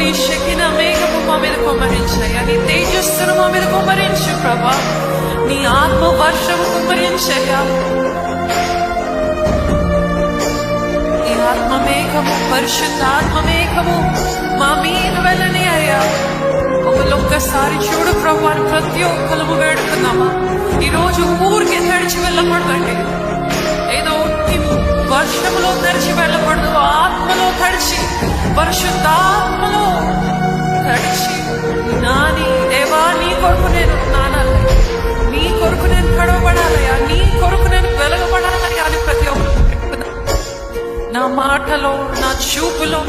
నీ శకిన మేఘము మా మీద కుమ్మరించాయా, నీ తేజస్సును మా మీద కుమ్మరించు ప్రభా, నీ ఆత్మ వర్షము కుమ్మరించయ్యా. ఈ ఆత్మ మేఘము, పరిశుద్ధ ఆత్మ మేఘము మా మీద వెళ్ళని అయ్యా. ఒక్కసారి చూడు ప్రభా, ప్రతి ఒక్కరము వేడుకున్నామా. ఈరోజు ఊరికి తడిచి వెళ్ళకూడదండి, ఏదో వర్షములో తడిచి వెళ్ళకూడదు, ఆత్మలో తడిచి, పరిశుద్ధాత్మలో తడిచి నాని దేవా, నీ కొరకు నేను నానాలి, నీ కొరకు నేను కడవబడాలయా, నీ కొరకు నేను వెలగబడాలయా అని ప్రతి ఒక్కరు నా మాటలో, నా చూపులో,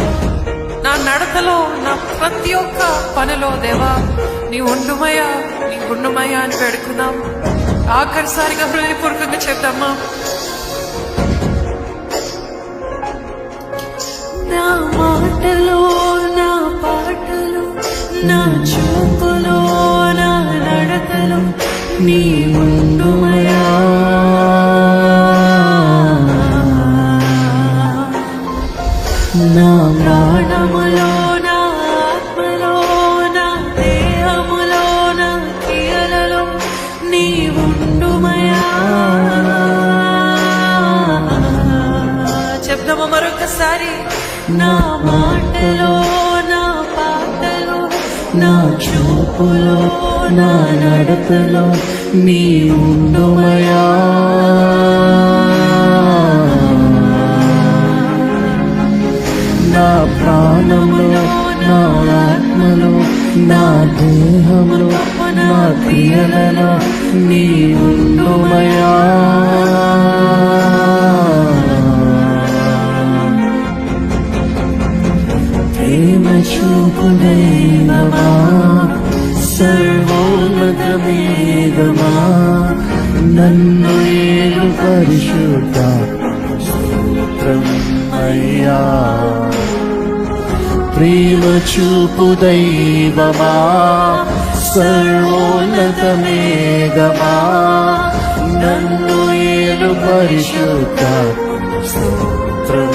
నా నడతలో, నా ప్రతి ఒక్క పనిలో దేవా నీ ఉండుమయ్యా, నీ గుండుమయ్యా అని వేడుకున్నాం. ఆఖరిసారిగా హృదయపూర్వకంగా చెప్తామా. నా మాటలో, నా పాటలో, నా చూపులో, నా నడతలో నీ ఉండుమయ్యా. నా ప్రాణములో, నా ఆత్మలో, నా దేహములో, నా క్రియలలో నీ ఉండుమయ్యా. చెప్దామా మరొకసారి. నా మాటలో, నా పాటలో, నా చూపులో, నా నడతలో నీ ఉండుమయ్యా. నా ప్రాణంలో, నా ఆత్మలో, నా దేహంలో, నా క్రియలలో నీ ఉండుమయ్యా. ప్రేమ చూపు దైవమా, సర్వోన్నత మేఘమా, నన్ను ఏలు పరిశుద్ధ స్తోత్రం అయ్యా. ప్రేమ చూపు దైవమా, సర్వోన్నత మేఘమా, నన్ను ఏలు పరిశుద్ధ స్తోత్రం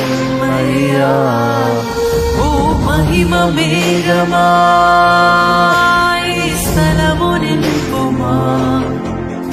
అయ్యా. ఓ మహిమ మేఘమా, ఈ స్థలము నింపుమా,